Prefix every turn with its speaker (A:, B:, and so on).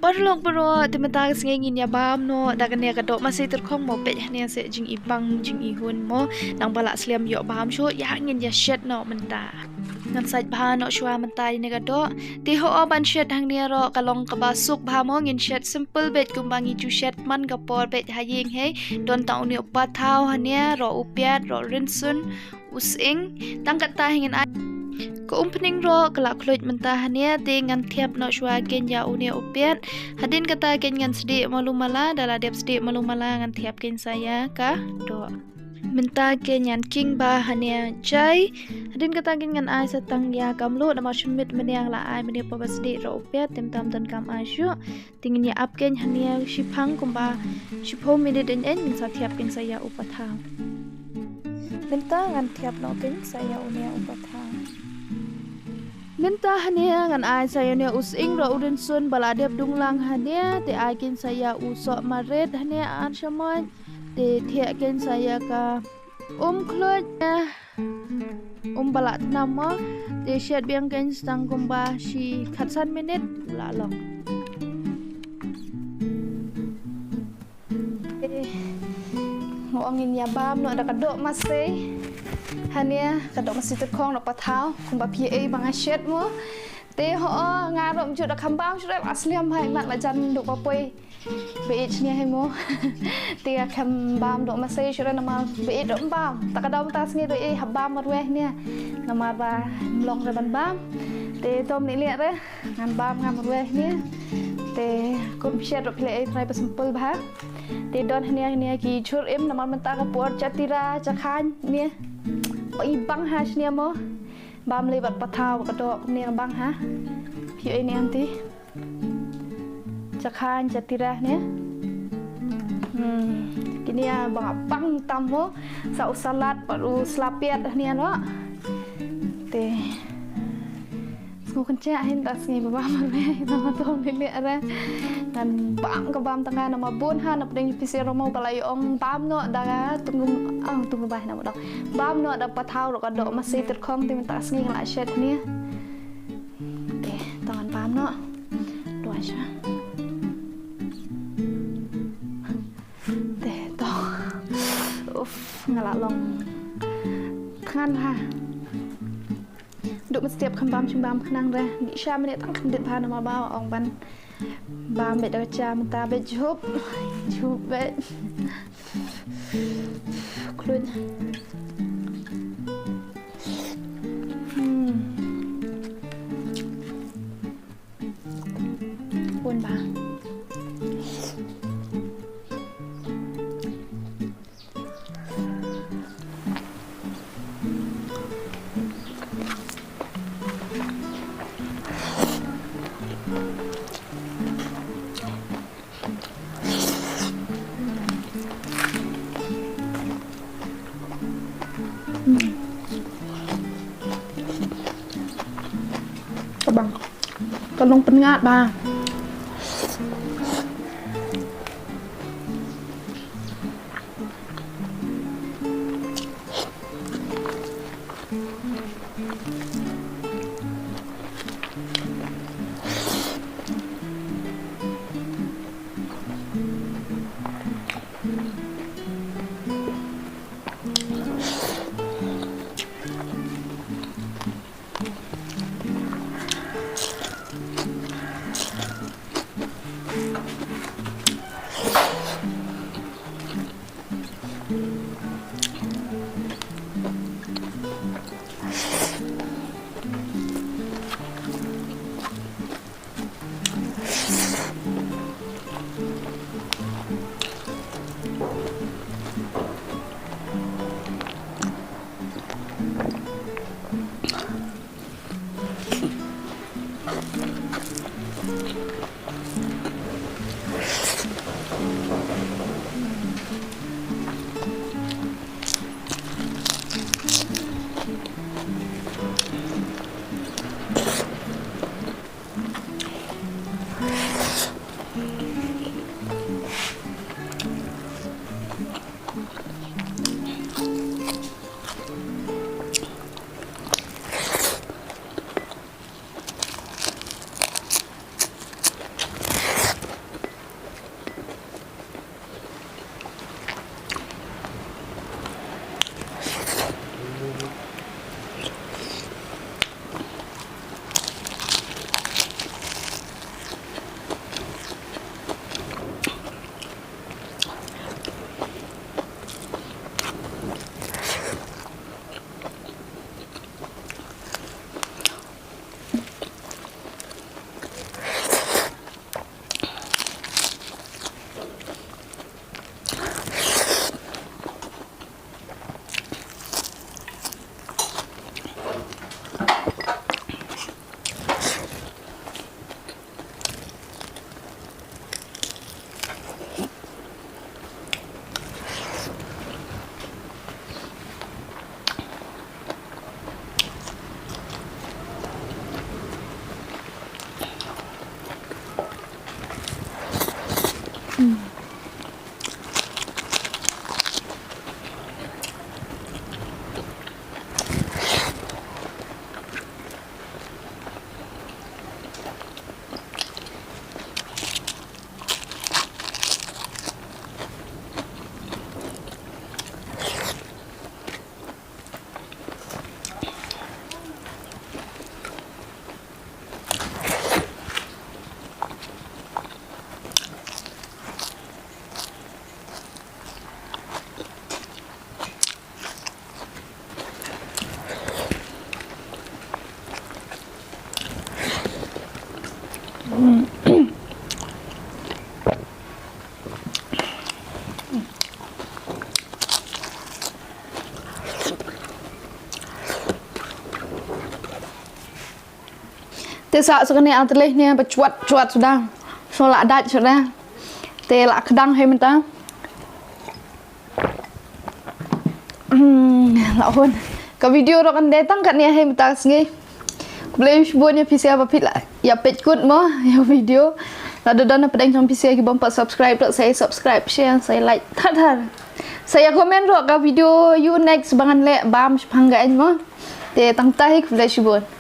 A: Parlok bro timata ngingin ya bam no dagan ya kadok masih tyrkhong mo pe ne se jing ibang jing ihun mo nang balak sliam yo bam sho ya ngin ya shed no menta ngan sait bha no shwa menta ne kadok ti ho ban shed hang ne ro kalong ka basuk bha mo ngin shed simple bet kumbangi chu shed man ka por bet ha ying he don taw ni pathaw hania ro upiat ro rinsun using tang kata hingin ko opening ro kelak kluj mentah hania dengan tiap no shwa gen ya unia upiat hadin kata gen ngan sedi malumala dala dep sedi malumala ngan tiap gen saya ka do mentah gen ngan king ba hania jai hadin kata gen ngan ai satang ya kamlu nama shumit meniang la ai meni pa sedi ro upiat tem tam dan kam asyu tingin ya ap gen hania shipang kumba shipho mede den en sa tiap gen saya upatha mentah ngan tiap no gen saya unia upatha Ngenta hania ngan ai saya ne using ro udin sun baladep dunglang hania te akin saya usok maret hania an shamoy te thiakin saya ka kloj balak nama te shed biang ken stang kumba shi khatsan minit lalong ngongin ya bam no ada kadok masih hania kadok masih tyrkhong no pathaw kumba pa bang shed mo te ho ngarok ju da khambam shrep asliam hai mat la jan do papoi be nya hai mo te khambam do masai shre nama be do bam takadom tas ni do habam marwei nia nama ba long re ban bam te tom ni le re ngan bam ngan marwei nia te kum shed do ple trai pa simple ba te don hania ki chur em nama menta ka por chatira chakhan nia ibang hash nia mo bam lewat pathaw kadok nia bang ha pi ni anti chakhan chatira nia kini ya bang tam mo sa salad baru slapiat nia no te ngukan cak hin tas ngi baba marwei nama tong ni le ara dan bam ka bam tanga nama bun ha na pring pisi romo balai ong bam no da tunggu bah nama dok bam no da pathaw ro ka dok masih tyrkhong tim tas ngi la shed ni oke tangan bam no dua sha te to ngalak long tangan ha duk setiap khambam chumbam khnang ra ni sha mene tang khandit pha nama ba ong ban bam bet da cha menta bet jup bet kluj pun ba bang tolong pengat bang Tesa sekali ateleh ni bercuat sudah. So lak dat sudah. Te lak kedang hai mentah. Lak hun. Ka video ro kan datang kat ni hai mentah sengi. Boleh buatnya PC apa pit lah. Ya page good mo ya video. Ada dana pedang trong PC lagi bampat subscribe tak saya subscribe share saya like tar. Saya komen ro ka video you next bangan le bam panggain mo. Te tang tai ku boleh buat.